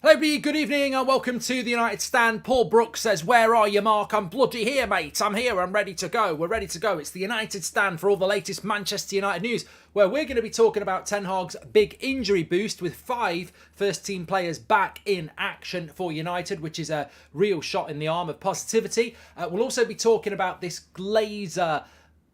Hello everybody, good evening and welcome to the United Stand. Paul Brooks says, where are you, Mark? I'm bloody here, mate. I'm here, I'm ready to go. We're ready to go. It's the United Stand for all the latest Manchester United news, where we're going to be talking about Ten Hag's big injury boost with 5 first-team players back in action for United, which is a real shot in the arm of positivity. We'll also be talking about this Glazer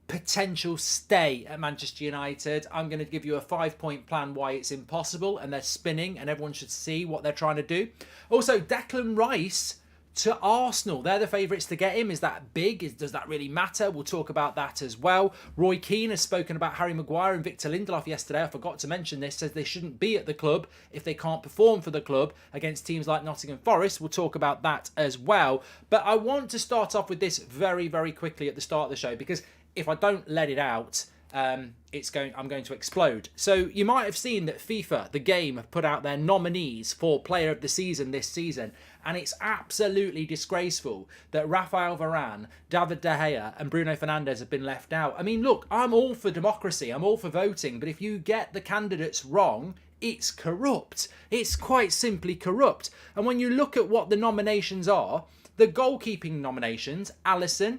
potential stay at Manchester United. I'm going to give you a 5-point plan why it's impossible, and they're spinning and everyone should see what they're trying to do. Also, Declan Rice to Arsenal. They're the favourites to get him. Is that big? Does that really matter? We'll talk about that as well. Roy Keane has spoken about Harry Maguire and Victor Lindelof yesterday. I forgot to mention this. Says they shouldn't be at the club if they can't perform for the club against teams like Nottingham Forest. We'll talk about that as well. But I want to start off with this very, very quickly at the start of the show, because if I don't let it out, I'm going to explode. So you might have seen that FIFA, the game, have put out their nominees for Player of the Season this season, and it's absolutely disgraceful that Rafael Varane, David De Gea and Bruno Fernandes have been left out. I mean, look, I'm all for democracy, I'm all for voting, but if you get the candidates wrong, it's corrupt. It's quite simply corrupt. And when you look at what the nominations are, the goalkeeping nominations, Alisson,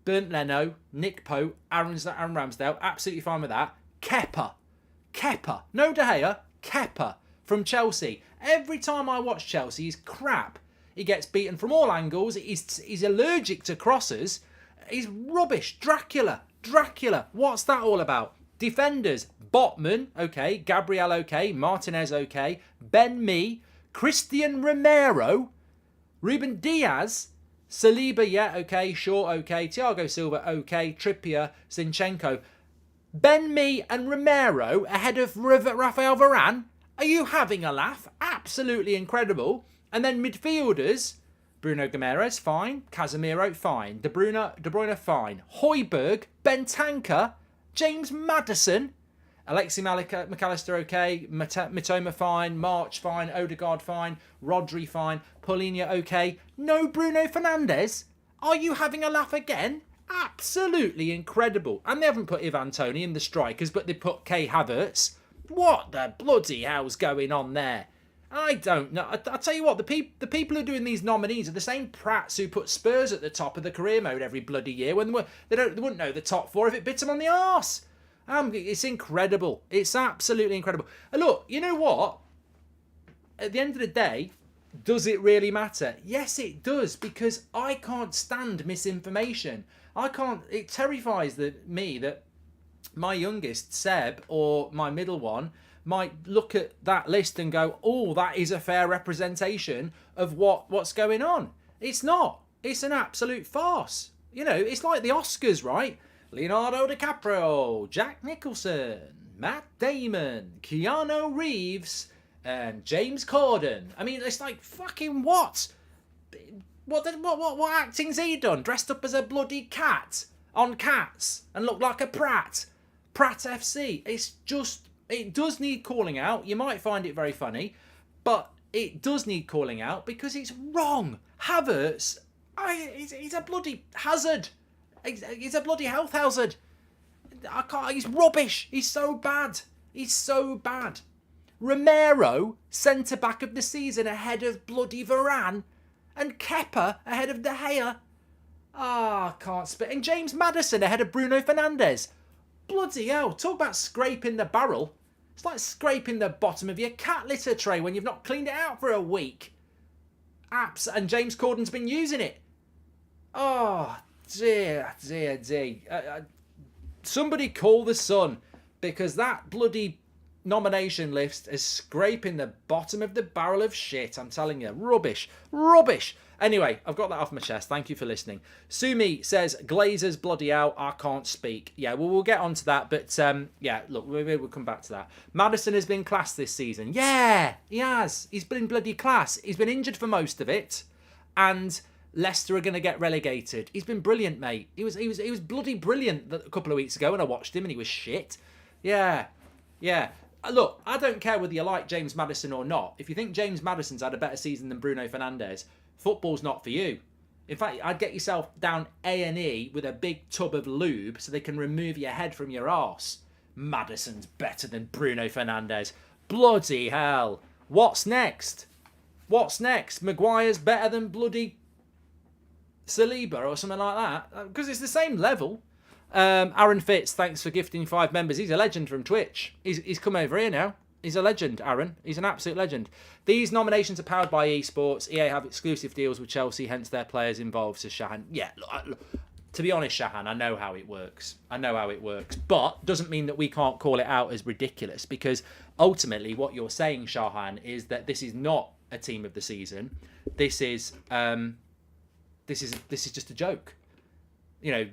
Bernd Leno, Nick Pope, Aaron Ramsdale, absolutely fine with that. Kepa, no De Gea, Kepa from Chelsea. Every time I watch Chelsea, he's crap. He gets beaten from all angles. He's allergic to crosses. He's rubbish. Dracula. What's that all about? Defenders, Botman, okay. Gabriel, okay. Martinez, okay. Ben Mee, Christian Romero, Ruben Diaz, Saliba, yeah, okay. Shaw, okay. Thiago Silva, okay. Trippier, Zinchenko. Ben Mee and Romero ahead of Rafael Varane. Are you having a laugh? Absolutely incredible. And then midfielders, Bruno Guimaraes, fine. Casemiro, fine. De Bruyne, fine. Højbjerg, Bentancur, James Maddison, Alexi McAllister, okay. Mitoma, fine. March, fine. Odegaard, fine. Rodri, fine. Paulinho, okay. No Bruno Fernandes? Are you having a laugh again? Absolutely incredible. And they haven't put Ivan Toney in the strikers, but they put Kai Havertz. What the bloody hell's going on there? I don't know. I'll tell you what, the people who are doing these nominees are the same prats who put Spurs at the top of the career mode every bloody year when they wouldn't know the top 4 if it bit them on the arse. It's incredible. It's absolutely incredible. And look, you know what? At the end of the day, does it really matter? Yes, it does, because I can't stand misinformation. It terrifies me that my youngest, Seb, or my middle one, might look at that list and go, oh, that is a fair representation of what's going on. It's not. It's an absolute farce. You know, it's like the Oscars, right? Leonardo DiCaprio, Jack Nicholson, Matt Damon, Keanu Reeves, and James Corden. I mean, it's like, fucking what? What acting's he done? Dressed up as a bloody cat on Cats and looked like a Pratt FC. It does need calling out. You might find it very funny, but it does need calling out because it's wrong. Havertz, he's a bloody hazard. He's a bloody health hazard. He's rubbish. He's so bad. Romero, centre-back of the season ahead of bloody Varane, and Kepa ahead of De Gea. I can't spit. And James Maddison ahead of Bruno Fernandes. Bloody hell, talk about scraping the barrel. It's like scraping the bottom of your cat litter tray when you've not cleaned it out for a week. And James Corden's been using it. Oh, dear. Somebody call the Sun, because that bloody nomination list is scraping the bottom of the barrel of shit. I'm telling you, rubbish. Anyway, I've got that off my chest. Thank you for listening. Sumi says, Glazer's bloody out. I can't speak. Yeah, well, we'll get on to that. But, yeah, look, maybe we'll come back to that. Maddison has been class this season. Yeah, he has. He's been bloody class. He's been injured for most of it. And Leicester are going to get relegated. He's been brilliant, mate. He was bloody brilliant a couple of weeks ago when I watched him and he was shit. Yeah. Look, I don't care whether you like James Maddison or not. If you think James Maddison's had a better season than Bruno Fernandes, football's not for you. In fact, I'd get yourself down A&E with a big tub of lube so they can remove your head from your arse. Maddison's better than Bruno Fernandes. Bloody hell. What's next? What's next? Maguire's better than bloody Saliba or something like that? Because it's the same level. Aaron Fitz, thanks for gifting 5 members. He's a legend from Twitch. He's come over here now. He's a legend, Aaron. He's an absolute legend. These nominations are powered by esports. EA have exclusive deals with Chelsea, hence their players involved, says Shahan. Yeah, look, to be honest, Shahan, I know how it works. But doesn't mean that we can't call it out as ridiculous, because ultimately what you're saying, Shahan, is that this is not a team of the season. This is just a joke. You know,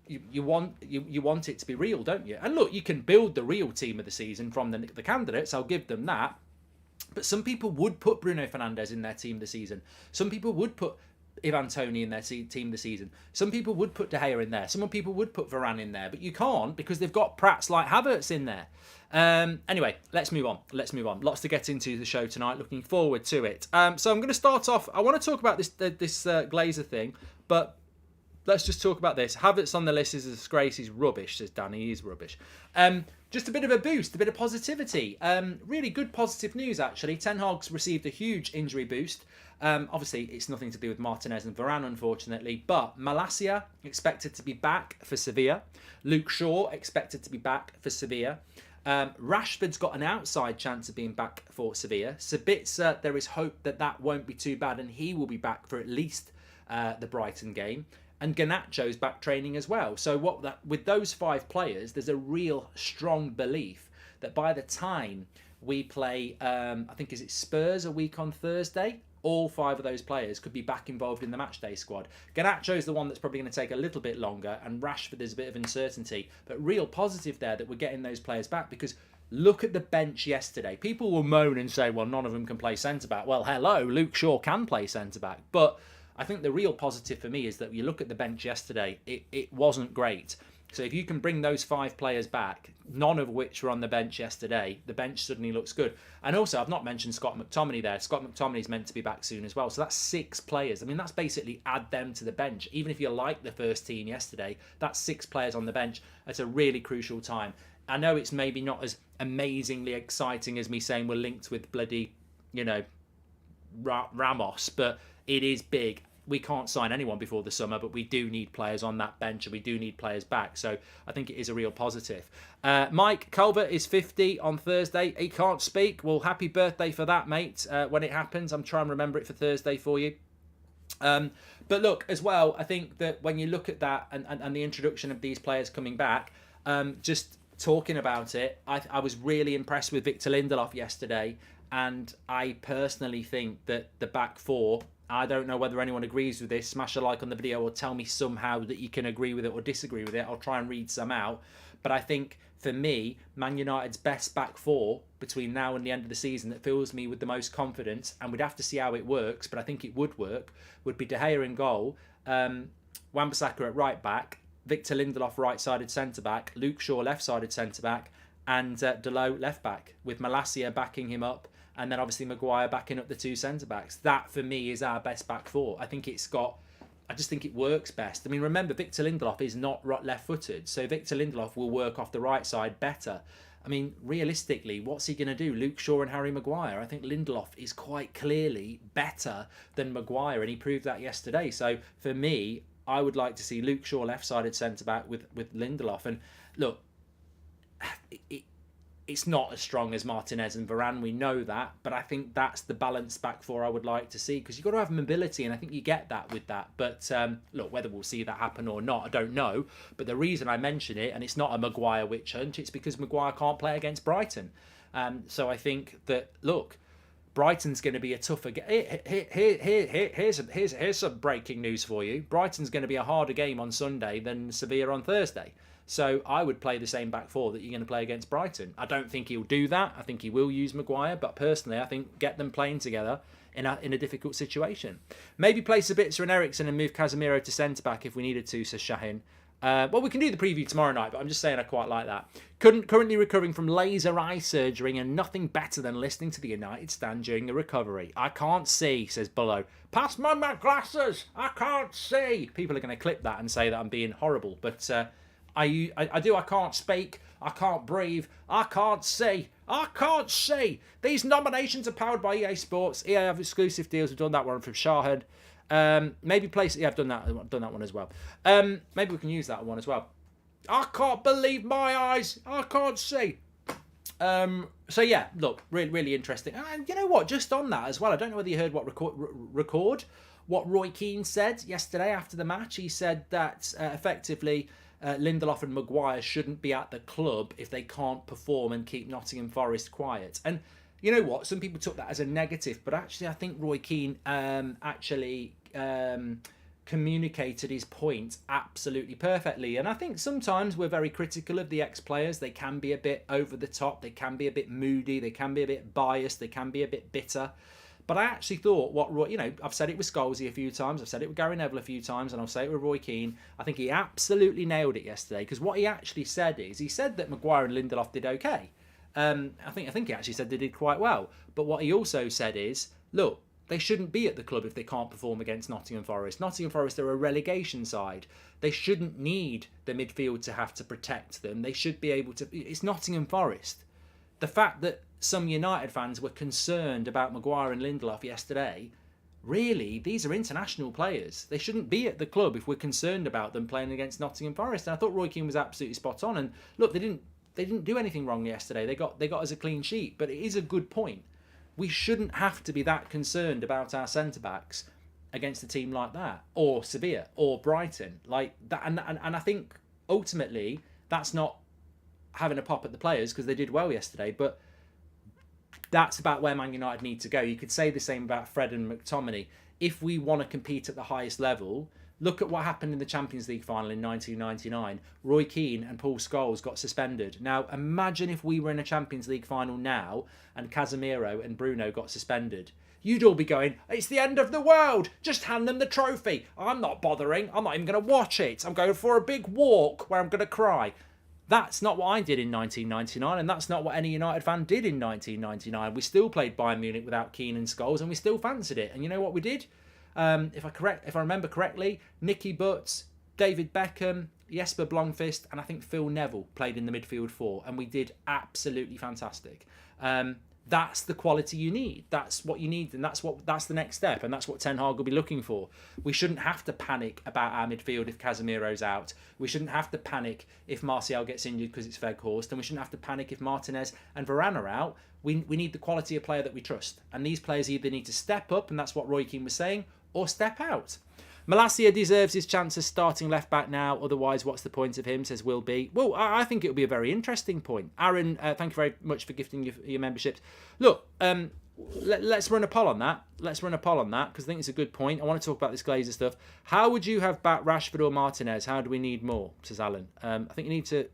you want it to be real, don't you? And look, you can build the real team of the season from the candidates. I'll give them that. But some people would put Bruno Fernandes in their team of the season. Some people would put Ivan Toney in their team of the season. Some people would put De Gea in there. Some people would put Varane in there. But you can't, because they've got prats like Havertz in there. Anyway, let's move on. Lots to get into the show tonight. Looking forward to it. So I'm going to start off. I want to talk about this Glazer thing, but let's just talk about this. Havertz on the list is a disgrace. He's rubbish, says Danny. He's rubbish. Just a bit of a boost, a bit of positivity. Really good positive news, actually. Ten Hag's received a huge injury boost. Obviously, it's nothing to do with Martinez and Varane, unfortunately. But Malacia expected to be back for Sevilla. Luke Shaw expected to be back for Sevilla. Rashford's got an outside chance of being back for Sevilla. Sabitzer, there is hope that won't be too bad, and he will be back for at least the Brighton game. And Garnacho's back training as well. So with those 5 players, there's a real strong belief that by the time we play, I think, is it Spurs a week on Thursday? All 5 of those players could be back involved in the matchday squad. Garnacho's the one that's probably going to take a little bit longer, and Rashford, there's a bit of uncertainty. But real positive there that we're getting those players back, because look at the bench yesterday. People will moan and say, well, none of them can play centre-back. Well, hello, Luke Shaw can play centre-back. But I think the real positive for me is that you look at the bench yesterday, it wasn't great. So if you can bring those 5 players back, none of which were on the bench yesterday, the bench suddenly looks good. And also, I've not mentioned Scott McTominay there. Scott McTominay's meant to be back soon as well. So that's 6 players. I mean, that's basically add them to the bench. Even if you like the first team yesterday, that's 6 players on the bench. It's a really crucial time. I know it's maybe not as amazingly exciting as me saying we're linked with bloody, Ramos, but it is big. We can't sign anyone before the summer, but we do need players on that bench, and we do need players back. So I think it is a real positive. Mike Calvert is 50 on Thursday. He can't speak. Well, happy birthday for that, mate. When it happens, I'm trying to remember it for Thursday for you. But look, as well, I think that when you look at that and the introduction of these players coming back, just talking about it, I was really impressed with Victor Lindelof yesterday. And I personally think that the back 4, I don't know whether anyone agrees with this. Smash a like on the video or tell me somehow that you can agree with it or disagree with it. I'll try and read some out. But I think, for me, Man United's best back 4 between now and the end of the season that fills me with the most confidence, and we'd have to see how it works, but I think it would work, would be De Gea in goal, Wan-Bissaka at right back, Victor Lindelof right-sided centre-back, Luke Shaw left-sided centre-back, and Dalot left-back, with Malacia backing him up, and then obviously Maguire backing up the 2 centre-backs. That, for me, is our best back 4. I just think it works best. I mean, remember, Victor Lindelof is not left-footed, so Victor Lindelof will work off the right side better. I mean, realistically, what's he going to do? Luke Shaw and Harry Maguire? I think Lindelof is quite clearly better than Maguire, and he proved that yesterday. So, for me, I would like to see Luke Shaw left-sided centre-back with Lindelof. And, look, it's not as strong as Martinez and Varane, we know that, but I think that's the balanced back 4 I would like to see, because you've got to have mobility, and I think you get that with that. But look, whether we'll see that happen or not, I don't know. But the reason I mention it, and it's not a Maguire witch hunt, it's because Maguire can't play against Brighton. So I think that, look, Brighton's going to be a tougher game. Here's some breaking news for you. Brighton's going to be a harder game on Sunday than Sevilla on Thursday. So I would play the same back 4 that you're going to play against Brighton. I don't think he'll do that. I think he will use Maguire, but personally, I think get them playing together in a difficult situation. Maybe play Sabitzer and Eriksen and move Casemiro to centre-back if we needed to, says Shahin. Well, we can do the preview tomorrow night, but I'm just saying I quite like that. Currently recovering from laser eye surgery, and nothing better than listening to the United Stand during the recovery. I can't see, says Bullo. Pass my glasses, I can't see. People are going to clip that and say that I'm being horrible, but I can't speak. I can't breathe. I can't see. I can't see. These nominations are powered by EA Sports. EA have exclusive deals. We've done that one from Shahid. Maybe place. Yeah, I've done that one as well. Maybe we can use that one as well. I can't believe my eyes. I can't see. So yeah, look, really, really interesting. And you know what? Just on that as well, I don't know whether you heard what what Roy Keane said yesterday after the match. He said that effectively Lindelof and Maguire shouldn't be at the club if they can't perform and keep Nottingham Forest quiet. And you know what? Some people took that as a negative, but actually I think Roy Keane communicated his point absolutely perfectly. And I think sometimes we're very critical of the ex-players. They can be a bit over the top. They can be a bit moody. They can be a bit biased. They can be a bit bitter. But I actually thought what Roy, you know, I've said it with Scholesy a few times. I've said it with Gary Neville a few times, and I'll say it with Roy Keane. I think he absolutely nailed it yesterday, because what he actually said is, he said that Maguire and Lindelof did okay. I think he actually said they did quite well. But what he also said is, look, they shouldn't be at the club if they can't perform against Nottingham Forest. Nottingham Forest are a relegation side. They shouldn't need the midfield to have to protect them. They should be able to... It's Nottingham Forest. The fact that some United fans were concerned about Maguire and Lindelof yesterday, really, these are international players. They shouldn't be at the club if we're concerned about them playing against Nottingham Forest. And I thought Roy Keane was absolutely spot on. And look, they didn't do anything wrong yesterday. They got us a clean sheet. But it is a good point. We shouldn't have to be that concerned about our centre-backs against a team like that, or Sevilla, or Brighton, like that. And I think ultimately that's not having a pop at the players, because they did well yesterday, but that's about where Man United need to go. You could say the same about Fred and McTominay. If we want to compete at the highest level, look at what happened in the Champions League final in 1999. Roy Keane and Paul Scholes got suspended. Now, imagine if we were in a Champions League final now and Casemiro and Bruno got suspended. You'd all be going, it's the end of the world. Just hand them the trophy. I'm not bothering. I'm not even going to watch it. I'm going for a big walk where I'm going to cry. That's not what I did in 1999, and that's not what any United fan did in 1999. We still played Bayern Munich without Keane and Scholes, and we still fancied it. And you know what we did? If I remember correctly, Nicky Butt, David Beckham, Jesper Blomqvist, and I think Phil Neville played in the midfield four, and we did absolutely fantastic. That's the quality you need. That's what you need, and that's the next step, and that's what Ten Hag will be looking for. We shouldn't have to panic about our midfield if Casemiro's out. We shouldn't have to panic if Martial gets injured because it's Weghorst, and we shouldn't have to panic if Martinez and Varane are out. We need the quality of player that we trust, and these players either need to step up, and that's what Roy Keane was saying, or step out. Malacia deserves his chance as starting left-back now, otherwise what's the point of him, says Will B. Well, I think it'll be a very interesting point. Aaron, thank you very much for gifting your memberships. Look, let's run a poll on that. Let's run a poll on that, because I think it's a good point. I want to talk about this Glazer stuff. How would you have backed Rashford or Martinez? How do we need more, says Alan. I think you need to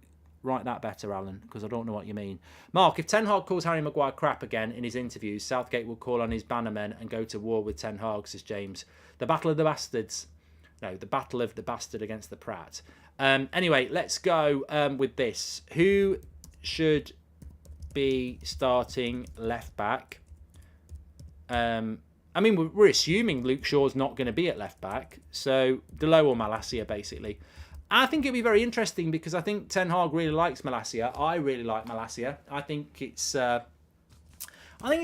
write that better, Alan, because I don't know what you mean. Mark, if Ten Hag calls Harry Maguire crap again in his interviews, Southgate will call on his bannermen and go to war with Ten Hag, says James. The battle of the bastards. No, the battle of the bastard against the Prat. Anyway, let's go with this. Who should be starting left back? I mean, we're assuming Luke Shaw's not going to be at left back. So, Delo or Malacia, basically. I think it'd be very interesting, because I think Ten Hag really likes Malacia. I really like Malacia. I think it's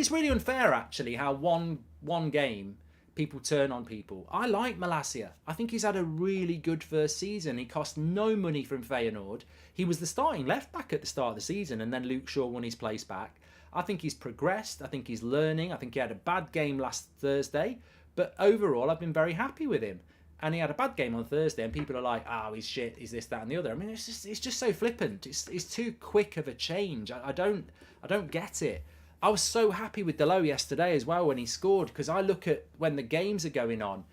really unfair, actually, how one game people turn on people. I like Malacia. I think he's had a really good first season. He cost no money from Feyenoord. He was the starting left back at the start of the season, and then Luke Shaw won his place back. I think he's progressed. I think he's learning. I think he had a bad game last Thursday, but overall I've been very happy with him. And he had a bad game on Thursday, and people are like, "Oh, he's shit. He's this, that, and the other." I mean, it's just so flippant. It's too quick of a change. I don't get it. I was so happy with Delo yesterday as well when he scored, because I look at when the games are going on,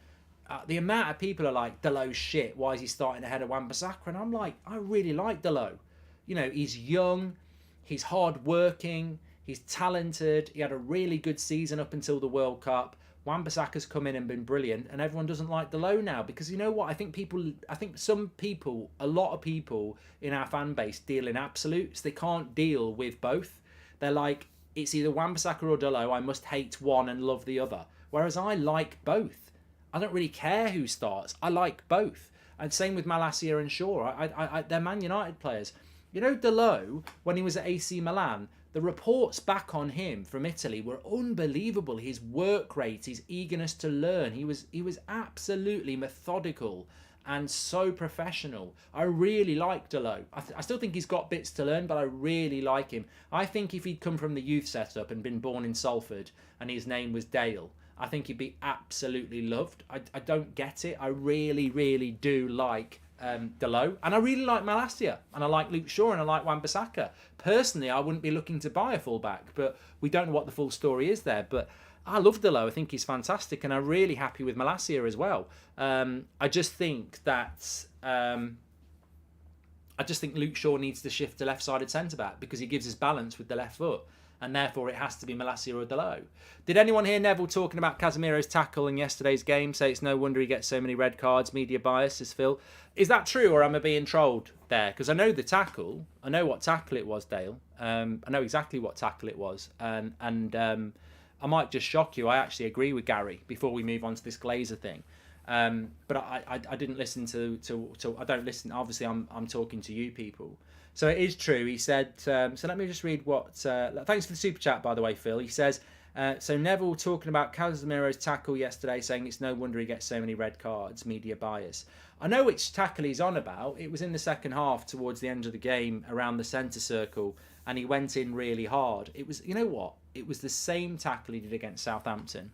the amount of people are like, "Delo's shit. Why is he starting ahead of Wan-Bissaka?" And I'm like, I really like Delo. You know, he's young, he's hard-working, he's talented. He had a really good season up until the World Cup. Wan-Bissaka's come in and been brilliant, and everyone doesn't like Delo now, because you know what? I think a lot of people in our fan base deal in absolutes. They can't deal with both. They're like, it's either Wan-Bissaka or Delo. I must hate one and love the other. Whereas I like both. I don't really care who starts. I like both. And same with Malacia and Shaw. They're Man United players. You know, Delot, when he was at AC Milan, the reports back on him from Italy were unbelievable. His work rate, his eagerness to learn. He was absolutely methodical and so professional. I really like Delot. I still think he's got bits to learn, but I really like him. I think if he'd come from the youth setup and been born in Salford and his name was Dale, I think he'd be absolutely loved. I don't get it. I really, really do like Delot, and I really like Malacia, and I like Luke Shaw, and I like Wan-Bissaka. Personally, I wouldn't be looking to buy a fullback, but we don't know what the full story is there. But I love Delot. I think he's fantastic, and I'm really happy with Malacia as well. I just think that Luke Shaw needs to shift to left-sided centre-back because he gives us balance with the left foot, and therefore it has to be Malacia or Delot. Did anyone hear Neville talking about Casemiro's tackle in yesterday's game? Say it's no wonder he gets so many red cards. Media bias, says Phil. Is that true, or am I being trolled there? Because I know the tackle. I know what tackle it was, Dale. I know exactly what tackle it was. And I might just shock you. I actually agree with Gary before we move on to this Glazer thing. But I didn't listen to I don't listen. Obviously, I'm talking to you people. So it is true. He said, so let me just read what, thanks for the super chat, by the way, Phil. He says, so Neville talking about Casemiro's tackle yesterday, saying it's no wonder he gets so many red cards, media bias. I know which tackle he's on about. It was in the second half towards the end of the game around the centre circle, and he went in really hard. It was, you know what? It was the same tackle he did against Southampton.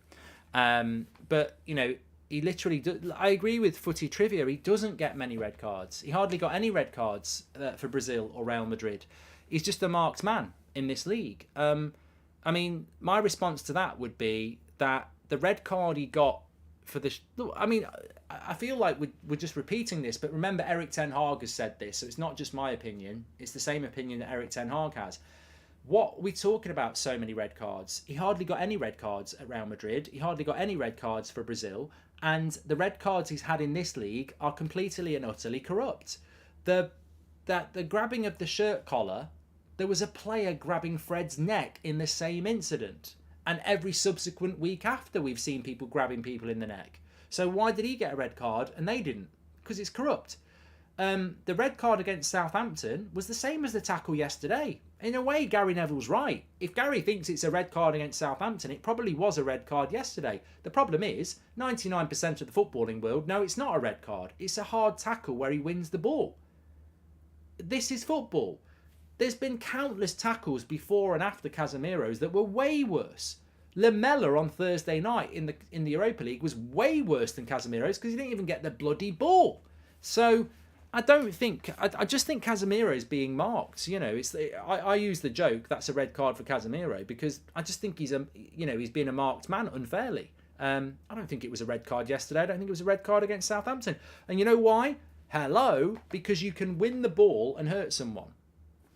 But, you know, he literally, I agree with Footy Trivia, he doesn't get many red cards. He hardly got any red cards for Brazil or Real Madrid. He's just a marked man in this league. I mean, my response to that would be that the red card he got for the... I mean, I feel like we're just repeating this, but remember Eric Ten Hag has said this, so it's not just my opinion. It's the same opinion that Eric Ten Hag has. What are we talking about so many red cards? He hardly got any red cards at Real Madrid. He hardly got any red cards for Brazil. And the red cards he's had in this league are completely and utterly corrupt. The grabbing of the shirt collar, there was a player grabbing Fred's neck in the same incident. And every subsequent week after, we've seen people grabbing people in the neck. So why did he get a red card and they didn't? Because it's corrupt. The red card against Southampton was the same as the tackle yesterday. In a way, Gary Neville's right. If Gary thinks it's a red card against Southampton, it probably was a red card yesterday. The problem is, 99% of the footballing world know it's not a red card. It's a hard tackle where he wins the ball. This is football. There's been countless tackles before and after Casemiro's that were way worse. Lamella on Thursday night in the Europa League was way worse than Casemiro's because he didn't even get the bloody ball. So I just think Casemiro is being marked. You know, I use the joke that's a red card for Casemiro because I just think he's being a marked man unfairly. I don't think it was a red card yesterday. I don't think it was a red card against Southampton. And you know why? Hello, because you can win the ball and hurt someone.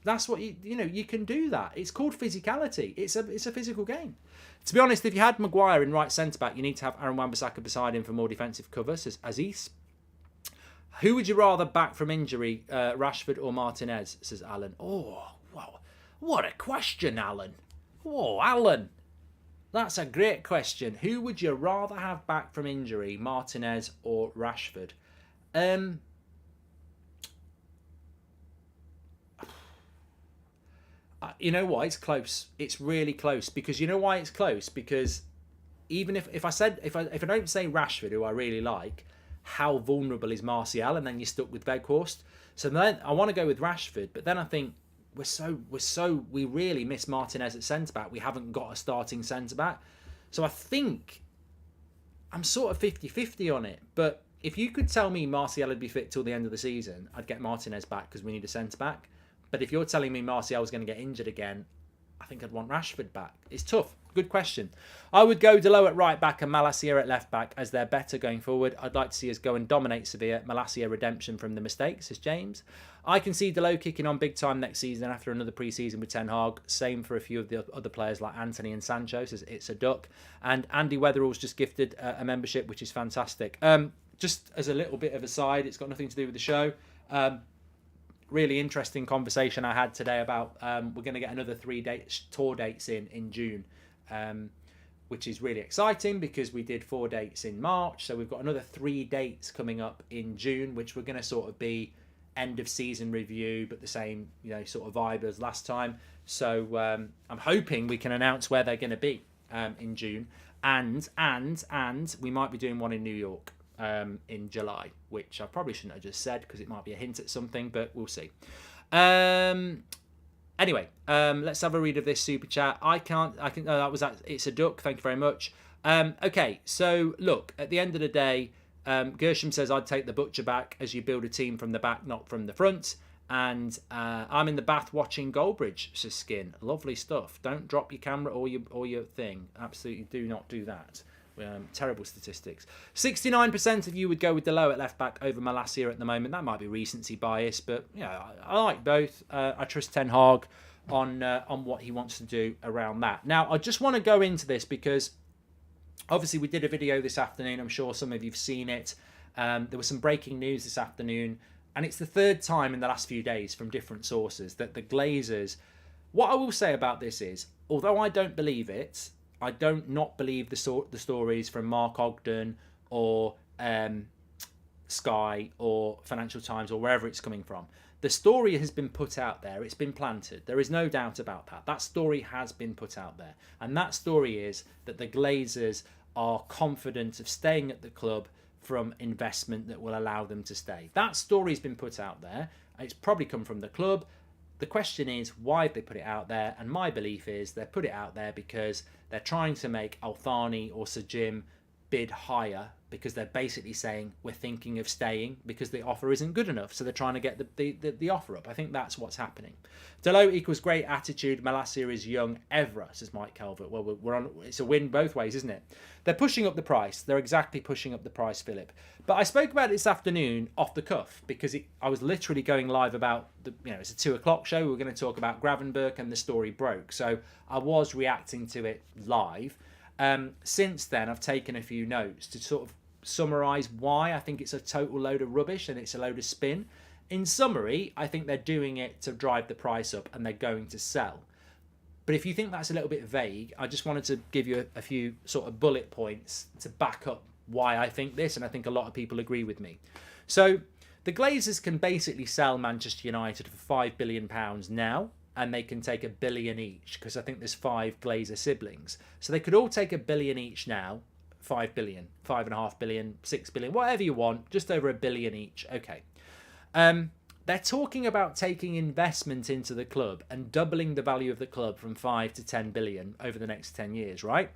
That's what you can do that. It's called physicality. It's a physical game. To be honest, if you had Maguire in right centre back, you need to have Aaron Wan-Bissaka beside him for more defensive cover, says Aziz. Who would you rather back from injury, Rashford or Martinez, says Alan. Oh, wow. What a question, Alan. Oh, Alan. That's a great question. Who would you rather have back from injury, Martinez or Rashford? You know what? It's close. It's really close. Because you know why it's close? Because even if I don't say Rashford, who I really like, how vulnerable is Martial? And then you're stuck with Weghorst. So then I want to go with Rashford, but then I think we really miss Martinez at centre back. We haven't got a starting centre back. So I think I'm sort of 50-50 on it. But if you could tell me Martial would be fit till the end of the season, I'd get Martinez back because we need a centre back. But if you're telling me Martial was going to get injured again, I think I'd want Rashford back. It's tough. Good question. I would go Delot at right back and Malacia at left back as they're better going forward. I'd like to see us go and dominate Sevilla. Malacia redemption from the mistakes, says James. I can see Delot kicking on big time next season after another pre-season with Ten Hag. Same for a few of the other players like Anthony and Sancho, says It's a Duck. And Andy Weatherall's just gifted a membership, which is fantastic. Just as a little bit of a side, it's got nothing to do with the show. Really interesting conversation I had today about we're going to get another 3 tour dates in June, which is really exciting because we did 4 dates in March, so we've got another 3 dates coming up in June, which we're going to sort of be end of season review, but the same, sort of vibe as last time. So I'm hoping we can announce where they're going to be in June, and we might be doing one in New York in July, which I probably shouldn't have just said because it might be a hint at something, but we'll see. Anyway, let's have a read of this super chat. It's a duck. Thank you very much. Okay, so look, at the end of the day, Gershom says I'd take the butcher back as you build a team from the back, not from the front. And I'm in the bath watching Goldbridge, says Skin. Lovely stuff. Don't drop your camera or your thing. Absolutely do not do that. Terrible statistics. 69% of you would go with Delo at left back over Malacia at the moment. That might be recency bias, but I like both. I trust Ten Hag on what he wants to do around that. Now, I just want to go into this because obviously we did a video this afternoon. I'm sure some of you've seen it. There was some breaking news this afternoon, and it's the third time in the last few days from different sources that the Glazers... What I will say about this is, although I don't believe it, I don't not believe the stories from Mark Ogden or Sky or Financial Times or wherever it's coming from. The story has been put out there. It's been planted. There is no doubt about that. That story has been put out there. And that story is that the Glazers are confident of staying at the club from investment that will allow them to stay. That story's been put out there. It's probably come from the club. The question is, why have they put it out there? And my belief is they put it out there because they're trying to make Al-Thani or Sir Jim bid higher, because they're basically saying we're thinking of staying because the offer isn't good enough. So they're trying to get the offer up. I think that's what's happening. Delo equals great attitude. Malacia is young. Evra, says Mike Calvert. Well, we're on. It's a win both ways, isn't it? They're pushing up the price. They're exactly pushing up the price, Philip. But I spoke about it this afternoon off the cuff because I was literally going live about it's a 2:00 show. We were going to talk about Gravenberch and the story broke. So I was reacting to it live. Since then, I've taken a few notes to sort of summarise why I think it's a total load of rubbish and it's a load of spin. In summary, I think they're doing it to drive the price up and they're going to sell. But if you think that's a little bit vague, I just wanted to give you a few sort of bullet points to back up why I think this, and I think a lot of people agree with me. So the Glazers can basically sell Manchester United for £5 billion now, and they can take $1 billion each, because I think there's 5 Glazer siblings. So they could all take $1 billion each now, 5 billion, 5.5 billion, 6 billion, whatever you want, just over $1 billion each. Okay. They're talking about taking investment into the club and doubling the value of the club from 5 to 10 billion over the next 10 years, right?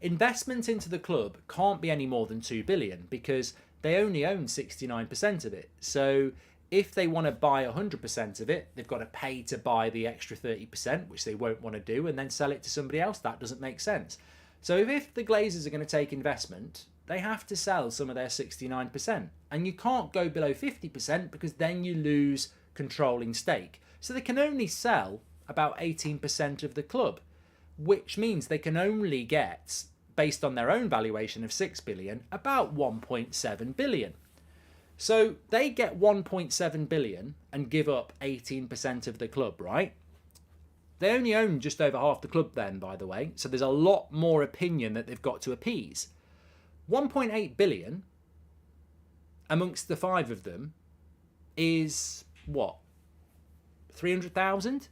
Investment into the club can't be any more than 2 billion because they only own 69% of it. So if they want to buy 100% of it, they've got to pay to buy the extra 30%, which they won't want to do, and then sell it to somebody else. That doesn't make sense. So if the Glazers are going to take investment, they have to sell some of their 69%. And you can't go below 50% because then you lose controlling stake. So they can only sell about 18% of the club, which means they can only get, based on their own valuation of 6 billion, about 1.7 billion. So they get 1.7 billion and give up 18% of the club, right? They only own just over half the club then, by the way. So there's a lot more opinion that they've got to appease. 1.8 billion amongst the 5 of them is what? 300,000?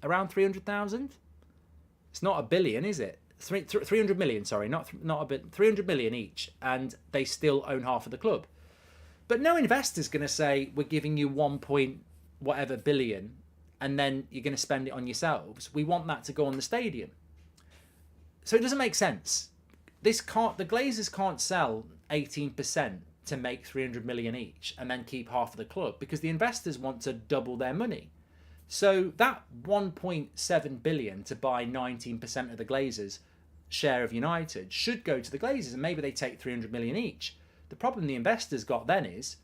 Around 300,000? It's not a billion, is it? 300 million, sorry, not a bit. 300 million each, and they still own half of the club. But no investor's going to say, we're giving you 1 point whatever billion, and then you're going to spend it on yourselves. We want that to go on the stadium. So it doesn't make sense. The Glazers can't sell 18% to make 300 million each and then keep half of the club because the investors want to double their money. So that 1.7 billion to buy 19% of the Glazers' share of United should go to the Glazers, and maybe they take 300 million each. The problem the investors got then is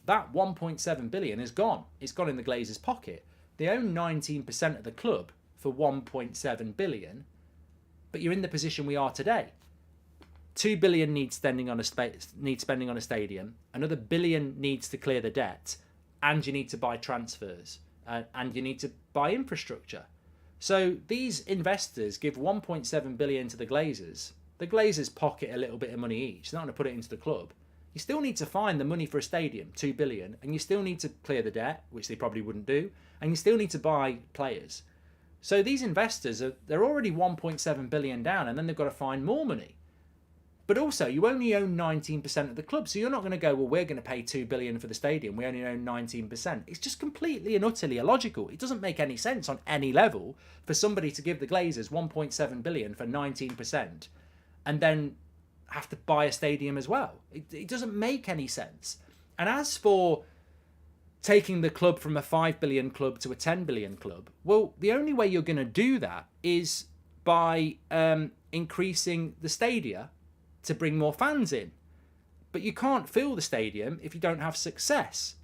that 1.7 billion is gone. It's gone in the Glazers' pocket. They own 19% of the club for 1.7 billion, but you're in the position we are today. 2 billion needs spending on a stadium. Another billion needs to clear the debt, and you need to buy transfers, and you need to buy infrastructure. So these investors give 1.7 billion to the Glazers. The Glazers pocket a little bit of money each. They're not going to put it into the club. You still need to find the money for a stadium, 2 billion, and you still need to clear the debt, which they probably wouldn't do, and you still need to buy players. So these investors, they're already 1.7 billion down, and then they've got to find more money. But also, you only own 19% of the club, so you're not going to go, well, we're going to pay 2 billion for the stadium, we only own 19%. It's just completely and utterly illogical. It doesn't make any sense on any level for somebody to give the Glazers 1.7 billion for 19% and then have to buy a stadium as well. It doesn't make any sense. And as for taking the club from a 5 billion club to a 10 billion club, well, the only way you're going to do that is by increasing the stadia to bring more fans in. But you can't fill the stadium if you don't have success.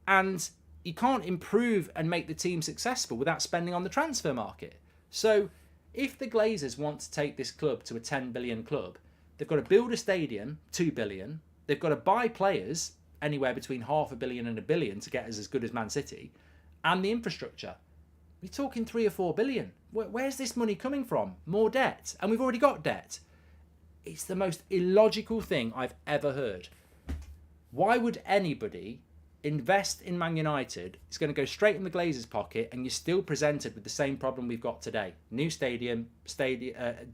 And you can't improve and make the team successful without spending on the transfer market. So if the Glazers want to take this club to a 10 billion club, they've got to build a stadium, 2 billion. They've got to buy players, anywhere between $500 million and $1 billion to get us as good as Man City. And the infrastructure. We're talking 3 or 4 billion. Where's this money coming from? More debt. And we've already got debt. It's the most illogical thing I've ever heard. Why would anybody invest in Man United? It's going to go straight in the Glazers' pocket, and you're still presented with the same problem we've got today. New stadium,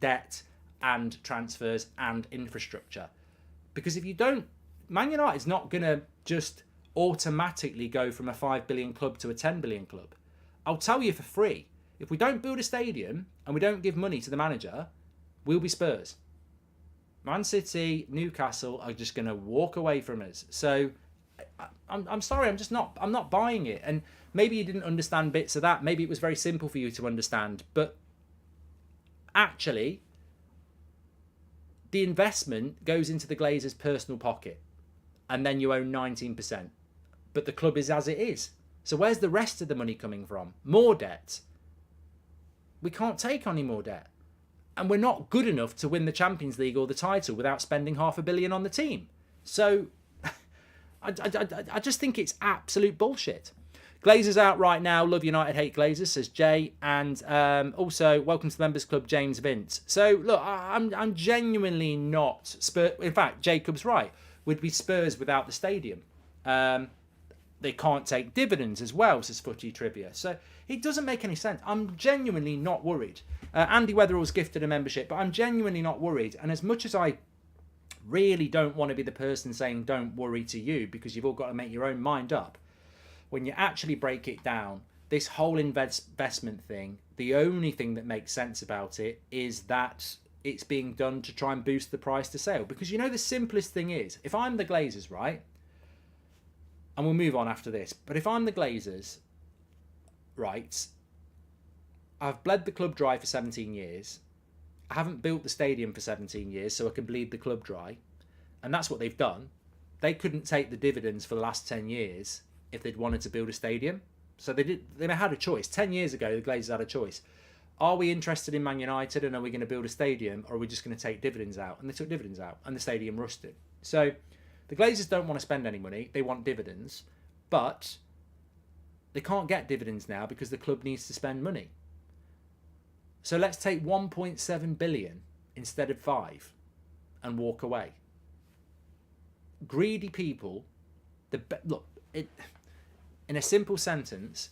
debt, and transfers and infrastructure. Because if you don't, Man United's not going to just automatically go from a 5 billion club to a 10 billion club. I'll tell you for free, if we don't build a stadium and we don't give money to the manager, we'll be Spurs. Man City, Newcastle are just going to walk away from us. So I'm sorry, I'm not buying it. And maybe you didn't understand bits of that. Maybe it was very simple for you to understand. But actually, the investment goes into the Glazers' personal pocket. And then you own 19%. But the club is as it is. So where's the rest of the money coming from? More debt. We can't take on any more debt. And we're not good enough to win the Champions League or the title without spending $500 million on the team. So I just think it's absolute bullshit. Glazers out right now. Love United, hate Glazers, says Jay. And also, welcome to the Members Club, James Vince. So, look, I'm genuinely not Spurs. In fact, Jacob's right. We'd be Spurs without the stadium. They can't take dividends as well, says Footy Trivia. So it doesn't make any sense. I'm genuinely not worried. Andy Weatherall's gifted a membership, but I'm genuinely not worried. And as much as I really don't want to be the person saying don't worry to you, because you've all got to make your own mind up, when you actually break it down, this whole investment thing, the only thing that makes sense about it is that it's being done to try and boost the price to sale. Because you know the simplest thing is, if I'm the Glazers, right, and we'll move on after this, but if I'm the Glazers, right, I've bled the club dry for 17 years. I haven't built the stadium for 17 years, so I can bleed the club dry. And that's what they've done. They couldn't take the dividends for the last 10 years if they'd wanted to build a stadium. So they had a choice. 10 years ago, the Glazers had a choice. Are we interested in Man United and are we going to build a stadium, or are we just going to take dividends out? And they took dividends out and the stadium rusted. So the Glazers don't want to spend any money. They want dividends. But they can't get dividends now because the club needs to spend money. So let's take 1.7 billion instead of 5 and walk away. Greedy people, in a simple sentence,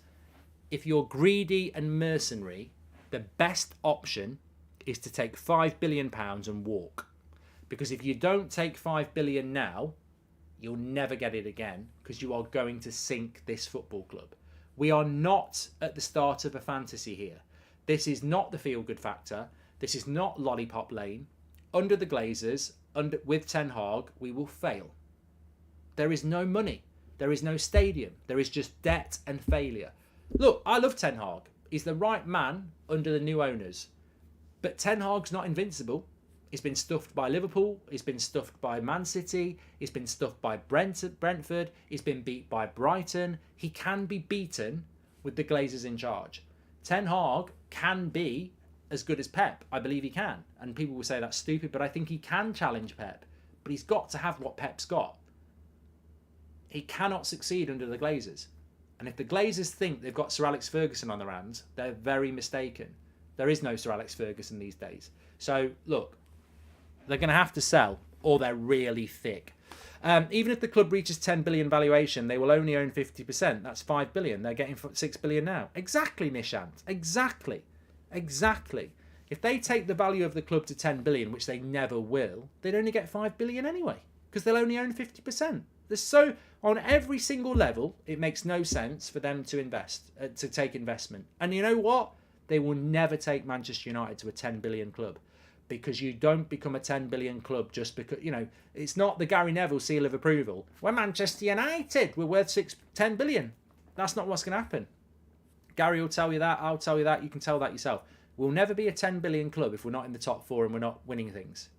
if you're greedy and mercenary, the best option is to take £5 billion and walk. Because if you don't take 5 billion now, you'll never get it again, because you are going to sink this football club. We are not at the start of a fantasy here. This is not the feel-good factor. This is not Lollipop Lane. Under the Glazers, with Ten Hag, we will fail. There is no money. There is no stadium. There is just debt and failure. Look, I love Ten Hag. He's the right man under the new owners. But Ten Hag's not invincible. He's been stuffed by Liverpool. He's been stuffed by Man City. He's been stuffed by Brentford. He's been beat by Brighton. He can be beaten with the Glazers in charge. Ten Hag can be as good as Pep. I believe he can. And people will say that's stupid, but I think he can challenge Pep. But he's got to have what Pep's got. He cannot succeed under the Glazers. And if the Glazers think they've got Sir Alex Ferguson on their hands, they're very mistaken. There is no Sir Alex Ferguson these days. So, look, they're going to have to sell, or they're really thick. Even if the club reaches 10 billion valuation, they will only own 50%. That's 5 billion. They're getting 6 billion now. Exactly, Nishant. Exactly. If they take the value of the club to 10 billion, which they never will, they'd only get 5 billion anyway, because they'll only own 50%. On every single level, it makes no sense for them to to take investment. And you know what? They will never take Manchester United to a 10 billion club, because you don't become a 10 billion club just because, it's not the Gary Neville seal of approval. We're Manchester United. We're worth 10 billion. That's not what's going to happen. Gary will tell you that. I'll tell you that. You can tell that yourself. We'll never be a 10 billion club if we're not in the top four and we're not winning things.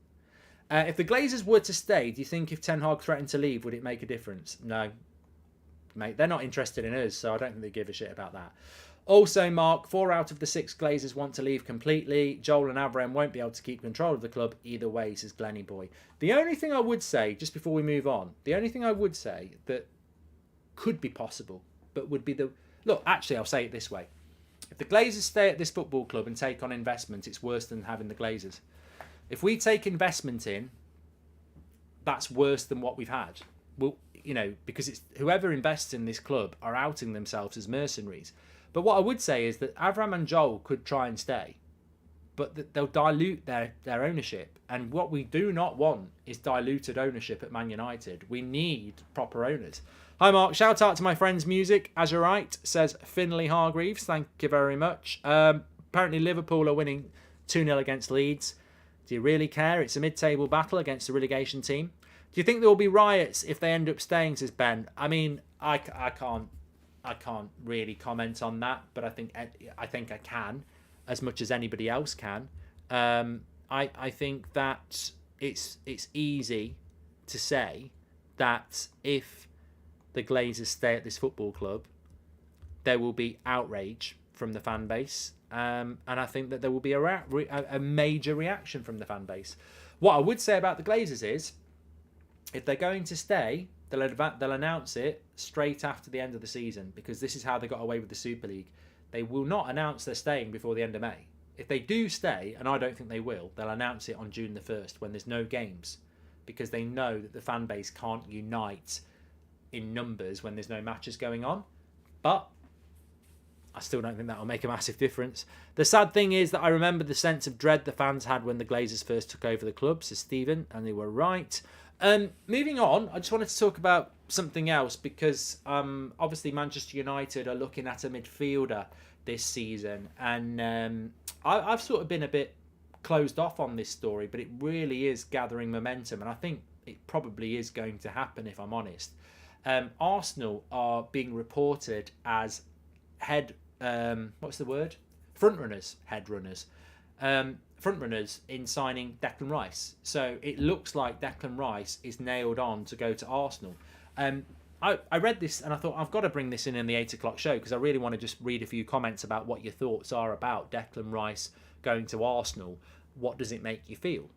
If the Glazers were to stay, do you think if Ten Hag threatened to leave, would it make a difference? No, mate. They're not interested in us, so I don't think they give a shit about that. Also, Mark, 4 out of the 6 Glazers want to leave completely. Joel and Avram won't be able to keep control of the club either way, says Glenny Boy. The only thing I would say, just before we move on, that could be possible, but would be look, actually, I'll say it this way. If the Glazers stay at this football club and take on investment, it's worse than having the Glazers. If we take investment in, that's worse than what we've had. Well, because it's whoever invests in this club are outing themselves as mercenaries. But what I would say is that Avram and Joel could try and stay, but they'll dilute their ownership. And what we do not want is diluted ownership at Man United. We need proper owners. Hi, Mark. Shout out to my friend's music. As you're right, says Finley Hargreaves. Thank you very much. Apparently, Liverpool are winning 2-0 against Leeds. Do you really care? It's a mid-table battle against a relegation team. Do you think there will be riots if they end up staying, says Ben? I mean, I can't really comment on that, but I think I can, as much as anybody else can. I think that it's easy to say that if the Glazers stay at this football club, there will be outrage from the fan base, and I think that there will be a major reaction from the fan base. What I would say about the Glazers is, if they're going to stay, they'll announce it straight after the end of the season, because this is how they got away with the Super League. They will not announce they're staying before the end of May. If they do stay, and I don't think they will, they'll announce it on June the 1st when there's no games, because they know that the fan base can't unite in numbers when there's no matches going on. But I still don't think that will make a massive difference. The sad thing is that I remember the sense of dread the fans had when the Glazers first took over the club, says Stephen, and they were right. Moving on, I just wanted to talk about something else, because obviously Manchester United are looking at a midfielder this season, and I've sort of been a bit closed off on this story, but it really is gathering momentum, and I think it probably is going to happen, if I'm honest. Arsenal are being reported as frontrunners in signing Declan Rice. So it looks like Declan Rice is nailed on to go to Arsenal. I read this and I thought, I've got to bring this in the 8 o'clock show, because I really want to just read a few comments about what your thoughts are about Declan Rice going to Arsenal. What does it make you feel?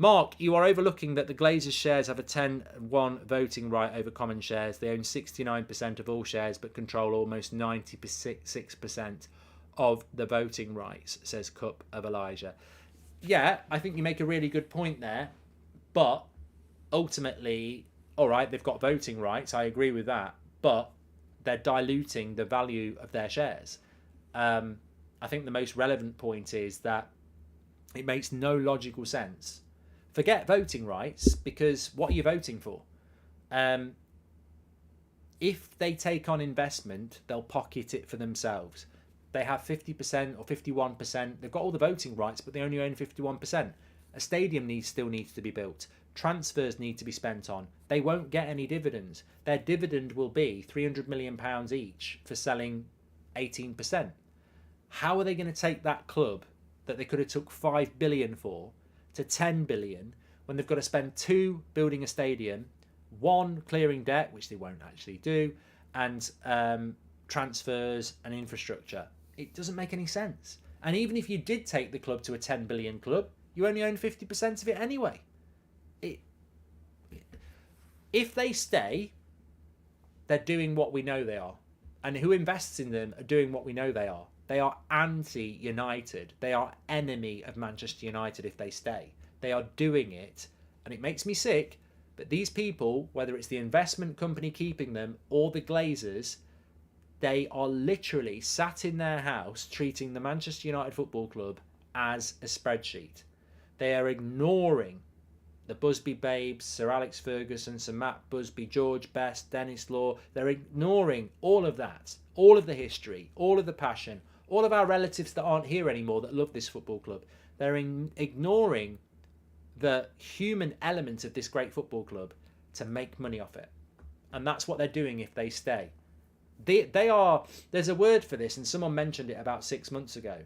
Mark, you are overlooking that the Glazers shares have a 10-1 voting right over common shares. They own 69% of all shares but control almost 96% of the voting rights, says Cup of Elijah. Yeah, I think you make a really good point there, but ultimately, all right, they've got voting rights, I agree with that, but they're diluting the value of their shares. I think the most relevant point is that it makes no logical sense. Forget voting rights, because what are you voting for? If they take on investment, they'll pocket it for themselves. They have 50% or 51%. They've got all the voting rights, but they only own 51%. A stadium still needs to be built. Transfers need to be spent on. They won't get any dividends. Their dividend will be £300 million each for selling 18%. How are they going to take that club that they could have took 5 billion for to 10 billion when they've got to spend 2 building a stadium, 1 clearing debt, which they won't actually do, and transfers and infrastructure? It doesn't make any sense. And even if you did take the club to a 10 billion club, you only own 50% of it anyway. If they stay, they're doing what we know they are. And who invests in them are doing what we know they are. They are anti-United. They are enemy of Manchester United if they stay. They are doing it, and it makes me sick, But these people, whether it's the investment company keeping them or the Glazers, they are literally sat in their house treating the Manchester United Football Club as a spreadsheet. They are ignoring the Busby Babes, Sir Alex Ferguson, Sir Matt Busby, George Best, Dennis Law. They're ignoring all of that, all of the history, all of the passion, all of our relatives that aren't here anymore that love this football club. They're ignoring the human element of this great football club to make money off it. And that's what they're doing if they stay. They are, there's a word for this, and someone mentioned it about 6 months ago.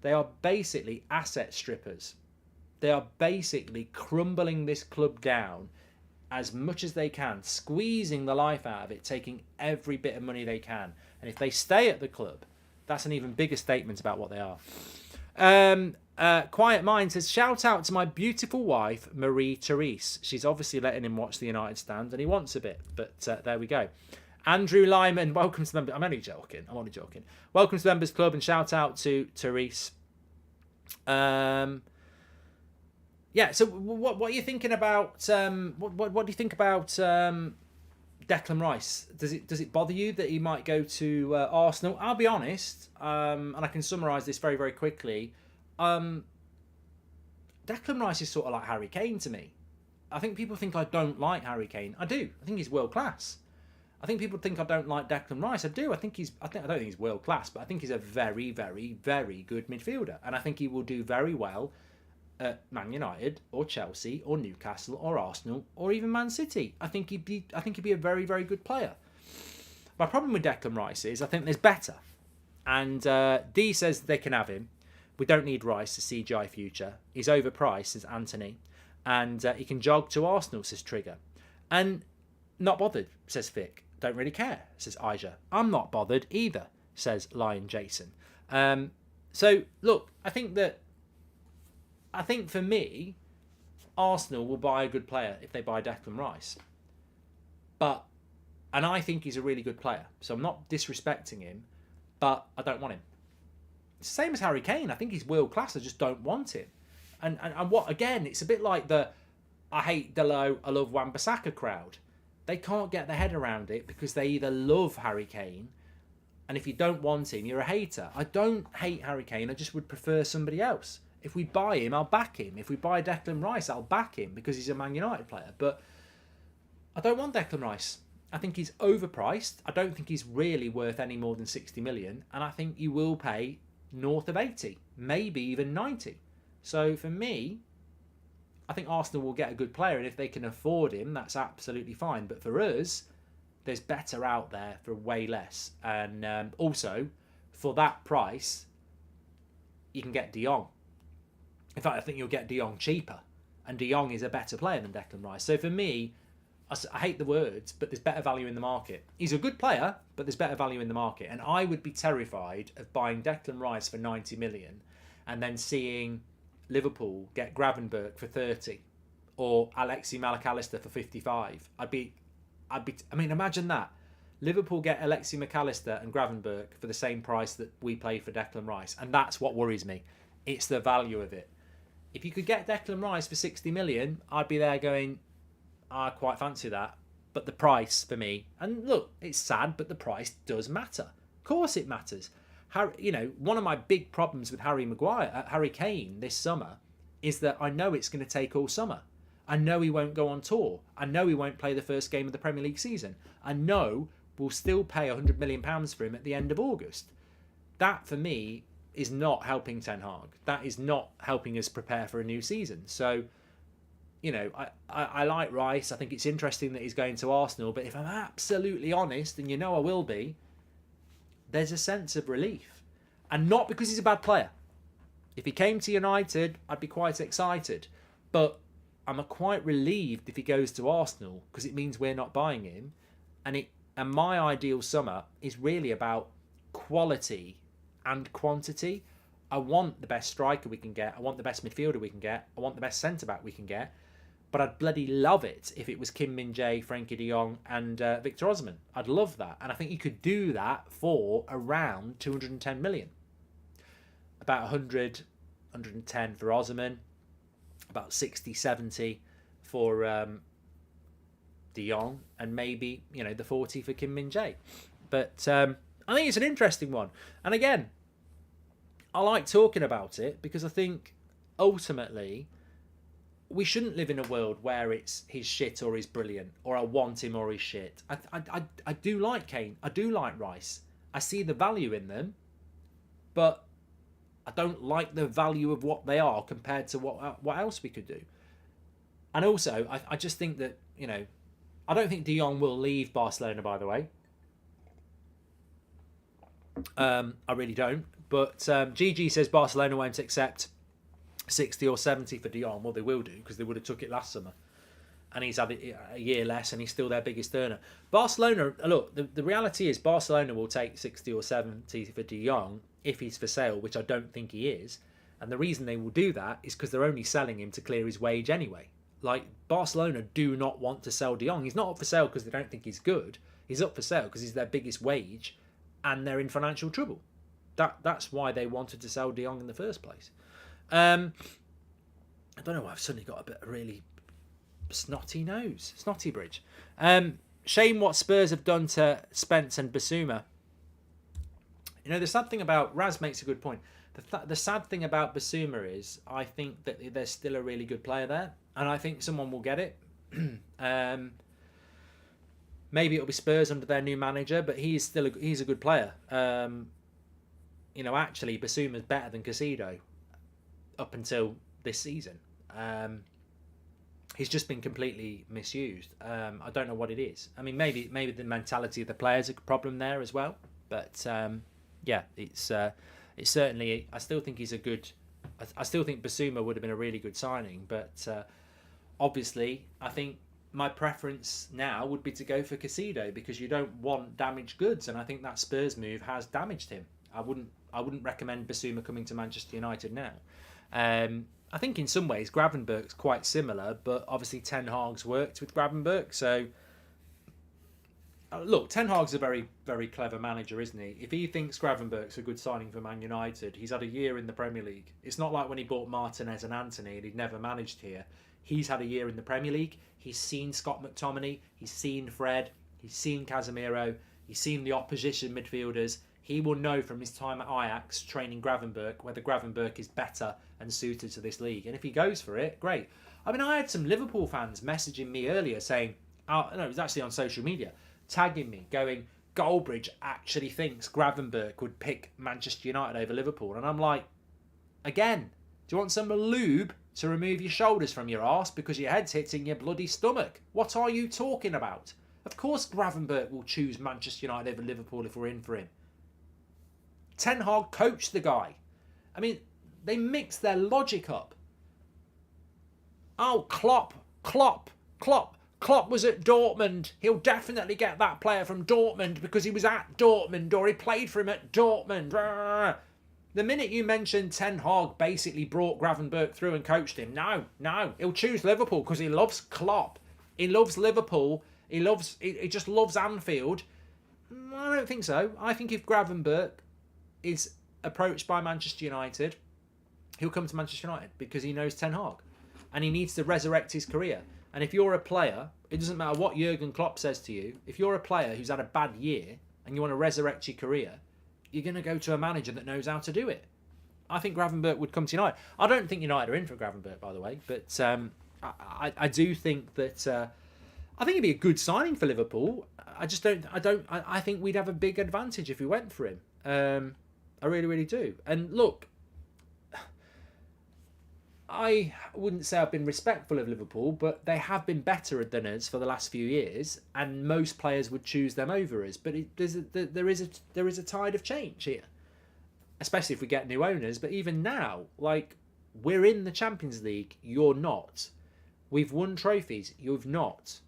They are basically asset strippers. They are basically crumbling this club down as much as they can, squeezing the life out of it, taking every bit of money they can. And if they stay at the club, that's an even bigger statement about what they are. Quiet Mind says, shout out to my beautiful wife, Marie Therese. She's obviously letting him watch the United Stand, and he wants a bit, but there we go. Andrew Lyman, welcome to the... I'm only joking. Welcome to the Members Club, and shout out to Therese. Yeah, so what are you thinking about... what do you think about Declan Rice? Does it bother you that he might go to Arsenal? I'll be honest, and I can summarise this very, very quickly. Declan Rice is sort of like Harry Kane to me. I think people think I don't like Harry Kane. I do. I think he's world class. I think people think I don't like Declan Rice. I do. I don't think he's world class, but I think he's a very, very, very good midfielder, and I think he will do very well at Man United or Chelsea or Newcastle or Arsenal or even Man City. I think he'd be a very, very good player. My problem with Declan Rice is I think there's better, and D says they can have him. We don't need Rice, a CGI future. He's overpriced, says Anthony, and he can jog to Arsenal, says Trigger, and not bothered, says Vic. Don't really care, says Aja. I'm not bothered either, says Lion Jason. So, look, I think for me, Arsenal will buy a good player if they buy Declan Rice. And I think he's a really good player. So I'm not disrespecting him, but I don't want him. It's the same as Harry Kane. I think he's world class. I just don't want him. And what, again, it's a bit like the I hate Delo, I love Wan-Bissaka crowd. They can't get their head around it because they either love Harry Kane, and if you don't want him, you're a hater. I don't hate Harry Kane. I just would prefer somebody else. If we buy him, I'll back him. If we buy Declan Rice, I'll back him because he's a Man United player. But I don't want Declan Rice. I think he's overpriced. I don't think he's really worth any more than 60 million. And I think you will pay north of 80, maybe even 90. So for me, I think Arsenal will get a good player. And if they can afford him, that's absolutely fine. But for us, there's better out there for way less. And also, for that price, you can get De Jong. In fact, I think you'll get De Jong cheaper. And De Jong is a better player than Declan Rice. So for me, I hate the words, but there's better value in the market. He's a good player, but there's better value in the market. And I would be terrified of buying Declan Rice for 90 million and then seeing Liverpool get Gravenberch for 30 or Alexi McAllister for 55. I mean, imagine that. Liverpool get Alexi McAllister and Gravenberch for the same price that we pay for Declan Rice. And that's what worries me. It's the value of it. If you could get Declan Rice for 60 million, I'd be there going, I quite fancy that. But the price for me, and look, it's sad, but the price does matter. Of course it matters. One of my big problems with Harry Kane this summer is that I know it's going to take all summer. I know he won't go on tour. I know he won't play the first game of the Premier League season. I know we'll still pay £100 million for him at the end of August. That, for me, is not helping Ten Hag. That is not helping us prepare for a new season. So, I like Rice. I think it's interesting that he's going to Arsenal. But if I'm absolutely honest, and I will be, there's a sense of relief. And not because he's a bad player. If he came to United, I'd be quite excited. But I'm quite relieved if he goes to Arsenal because it means we're not buying him. And my ideal summer is really about quality and quantity. I want the best striker we can get. I want the best midfielder we can get. I want the best centre-back we can get. But I'd bloody love it if it was Kim Min-jae, Frankie de Jong and Victor Osimhen. I'd love that. And I think you could do that for around 210 million. About 100, 110 for Osimhen. About 60, 70 for De Jong and maybe, the 40 for Kim Min-jae. But I think it's an interesting one. And again, I like talking about it because I think ultimately we shouldn't live in a world where it's he's shit or he's brilliant, or I want him or he's shit. I do like Kane. I do like Rice. I see the value in them, but I don't like the value of what they are compared to what else we could do. And also, I just think that, I don't think De Jong will leave Barcelona, by the way. I really don't. But GG says Barcelona won't accept 60 or 70 for De Jong. Well, they will do, because they would have took it last summer. And he's had a year less, and he's still their biggest earner. Barcelona, look, the reality is Barcelona will take 60 or 70 for De Jong if he's for sale, which I don't think he is. And the reason they will do that is because they're only selling him to clear his wage anyway. Like, Barcelona do not want to sell De Jong. He's not up for sale because they don't think he's good. He's up for sale because he's their biggest wage, and they're in financial trouble. That's why they wanted to sell De Jong in the first place. I don't know why I've suddenly got a bit of really snotty nose. Snotty bridge. Shame what Spurs have done to Spence and Basuma. The sad thing about... Raz makes a good point. The sad thing about Basuma is I think that there's still a really good player there. And I think someone will get it. Maybe it'll be Spurs under their new manager, but he's a good player. Actually, Basuma's better than Casido up until this season. He's just been completely misused. I don't know what it is. I mean, maybe the mentality of the players is a problem there as well. But it's certainly. I still think he's a good. I still think Basuma would have been a really good signing, but obviously, I think my preference now would be to go for Casido, because you don't want damaged goods, and I think that Spurs move has damaged him. I wouldn't recommend Basuma coming to Manchester United now. I think in some ways Gravenberch's quite similar, but obviously Ten Hag's worked with Gravenberch, so look, Ten Hag's a very, very clever manager, isn't he? If he thinks Gravenberch's a good signing for Man United, he's had a year in the Premier League. It's not like when he bought Martinez and Antony and he'd never managed here. He's had a year in the Premier League. He's seen Scott McTominay. He's seen Fred. He's seen Casemiro. He's seen the opposition midfielders. He will know from his time at Ajax training Gravenberch whether Gravenberch is better and suited to this league. And if he goes for it, great. I mean, I had some Liverpool fans messaging me earlier saying, no, it was actually on social media, tagging me, going, Goldbridge actually thinks Gravenberch would pick Manchester United over Liverpool. And I'm like, again, do you want some lube to remove your shoulders from your arse because your head's hitting your bloody stomach? What are you talking about? Of course Gravenberch will choose Manchester United over Liverpool if we're in for him. Ten Hag coached the guy. I mean, they mix their logic up. Oh, Klopp was at Dortmund. He'll definitely get that player from Dortmund because he was at Dortmund or he played for him at Dortmund. The minute you mentioned Ten Hag basically brought Gravenberch through and coached him, no, he'll choose Liverpool because he loves Klopp. He loves Liverpool. He just loves Anfield. I don't think so. I think if Gravenberch is approached by Manchester United, he'll come to Manchester United because he knows Ten Hag and he needs to resurrect his career. And if you're a player, it doesn't matter what Jurgen Klopp says to you, if you're a player who's had a bad year and you want to resurrect your career, you're going to go to a manager that knows how to do it. I think Gravenberch would come to United. I don't think United are in for Gravenberch, by the way, but I do think that I think it'd be a good signing for Liverpool. I think we'd have a big advantage if we went for him. I really, really do. And look, I wouldn't say I've been respectful of Liverpool, but they have been better than us for the last few years, and most players would choose them over us. But there is a tide of change here, especially if we get new owners. But even now, like, we're in the Champions League, you're not. We've won trophies, you've not.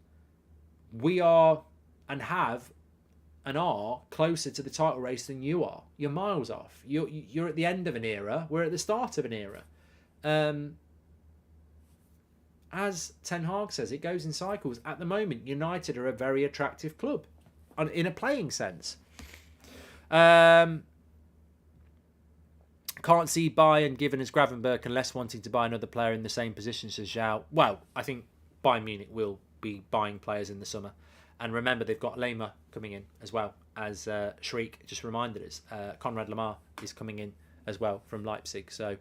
We are and have and are closer to the title race than you are. You're miles off. You're at the end of an era. We're at the start of an era. As Ten Hag says, it goes in cycles. At the moment, United are a very attractive club in a playing sense. Can't see Bayern giving us Gravenberch unless wanting to buy another player in the same position, says Zhao. Well, I think Bayern Munich will be buying players in the summer. And remember, they've got Lema coming in as well, as Shriek just reminded us. Conrad Lamar is coming in as well from Leipzig. So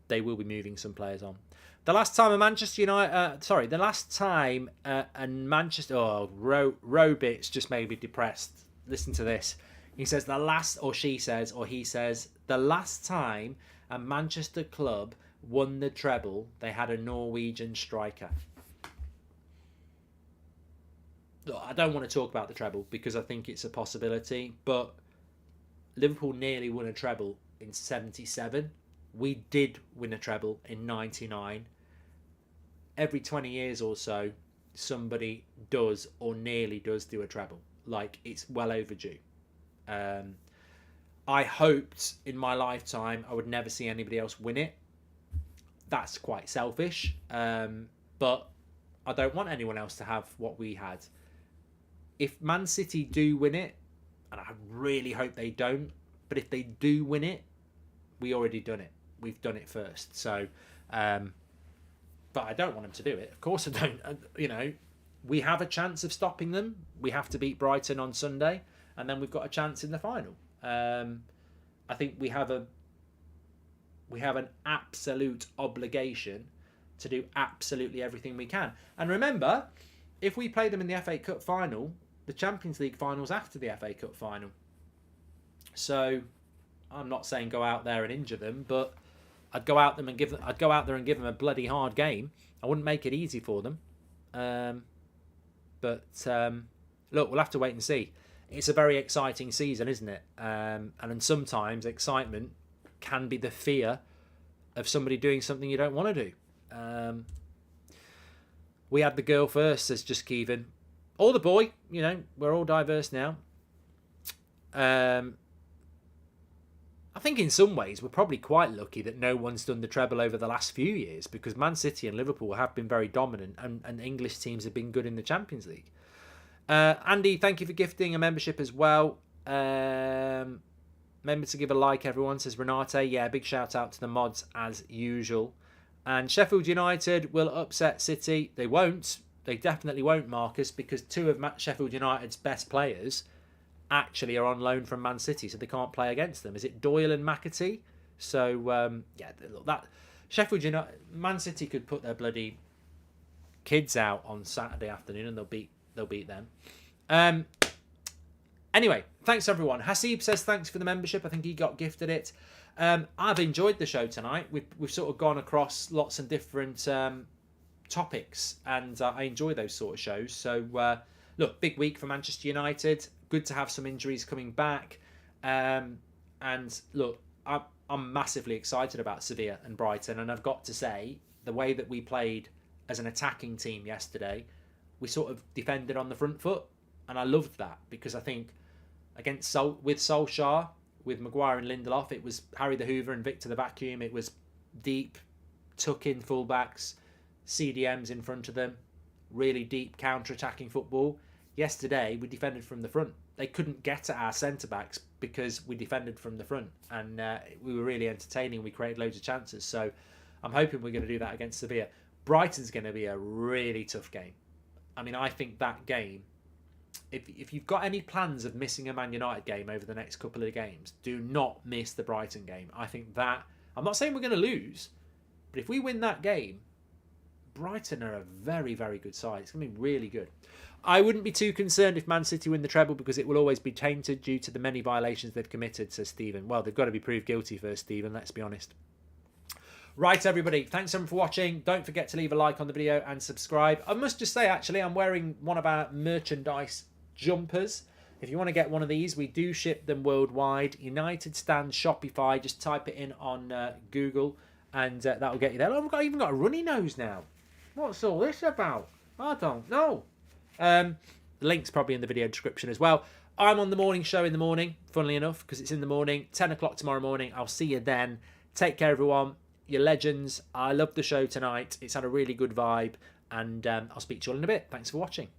they will be moving some players on. The last time a Manchester United... the last time a Manchester... Oh, Robitz just made me depressed. Listen to this. He says the last... Or she says, or he says, the last time a Manchester club won the treble, they had a Norwegian striker. Look, I don't want to talk about the treble because I think it's a possibility, but Liverpool nearly won a treble in 77. We did win a treble in 99. Every 20 years or so, somebody does or nearly does do a treble. Like, it's well overdue. I hoped in my lifetime I would never see anybody else win it. That's quite selfish, but I don't want anyone else to have what we had. If Man City do win it, and I really hope they don't, but if they do win it, we already done it. We've done it first. So, but I don't want them to do it. Of course I don't. We have a chance of stopping them. We have to beat Brighton on Sunday, and then we've got a chance in the final. I think we have an absolute obligation to do absolutely everything we can. And remember, if we play them in the FA Cup final, the Champions League final's after the FA Cup final. So I'm not saying go out there and injure them, but I'd go out there and give them a bloody hard game. I wouldn't make it easy for them. But look, we'll have to wait and see. It's a very exciting season, isn't it? And sometimes excitement can be the fear of somebody doing something you don't want to do. We had the girl first, says Just Kevin. Or the boy, we're all diverse now. I think in some ways we're probably quite lucky that no one's done the treble over the last few years, because Man City and Liverpool have been very dominant, and English teams have been good in the Champions League. Andy, thank you for gifting a membership as well. Remember to give a like, everyone, says Renate. Yeah, big shout out to the mods as usual. And Sheffield United will upset City. They won't. They definitely won't, Marcus, because two of Sheffield United's best players actually are on loan from Man City, so they can't play against them. Is it Doyle and McAtee? So, look, that Sheffield United, Man City could put their bloody kids out on Saturday afternoon and they'll beat them. Anyway, thanks everyone. Hasib says thanks for the membership. I think he got gifted it. I've enjoyed the show tonight. We've sort of gone across lots of different topics, and I enjoy those sort of shows. So look, big week for Manchester United. Good to have some injuries coming back. And look, I'm massively excited about Sevilla and Brighton, and I've got to say, the way that we played as an attacking team yesterday, we sort of defended on the front foot, and I loved that, because I think with Solskjaer, with Maguire and Lindelof, it was Harry the Hoover and Victor the Vacuum. It was deep, tuck-in fullbacks, CDMs in front of them, really deep counter-attacking football. Yesterday, we defended from the front. They couldn't get at our centre-backs because we defended from the front, and we were really entertaining. We created loads of chances. So I'm hoping we're going to do that against Sevilla. Brighton's going to be a really tough game. I mean, I think that game, if you've got any plans of missing a Man United game over the next couple of games, do not miss the Brighton game. I think that, I'm not saying we're going to lose, but if we win that game, Brighton are a very, very good side. It's going to be really good. I wouldn't be too concerned if Man City win the treble, because it will always be tainted due to the many violations they've committed, says Stephen. Well, they've got to be proved guilty first, Stephen, let's be honest. Right, everybody, thanks everyone for watching. Don't forget to leave a like on the video and subscribe. I must just say, actually, I'm wearing one of our merchandise jumpers. If you want to get one of these, we do ship them worldwide. United Stand Shopify, just type it in on Google, and that will get you there. Oh, I've even got a runny nose now. What's all this about? I don't know. The link's probably in the video description as well. I'm on the morning show in the morning, funnily enough, because it's in the morning. 10 o'clock tomorrow morning. I'll see you then. Take care, everyone. You're legends. I love the show tonight. It's had a really good vibe, and I'll speak to you all in a bit. Thanks for watching.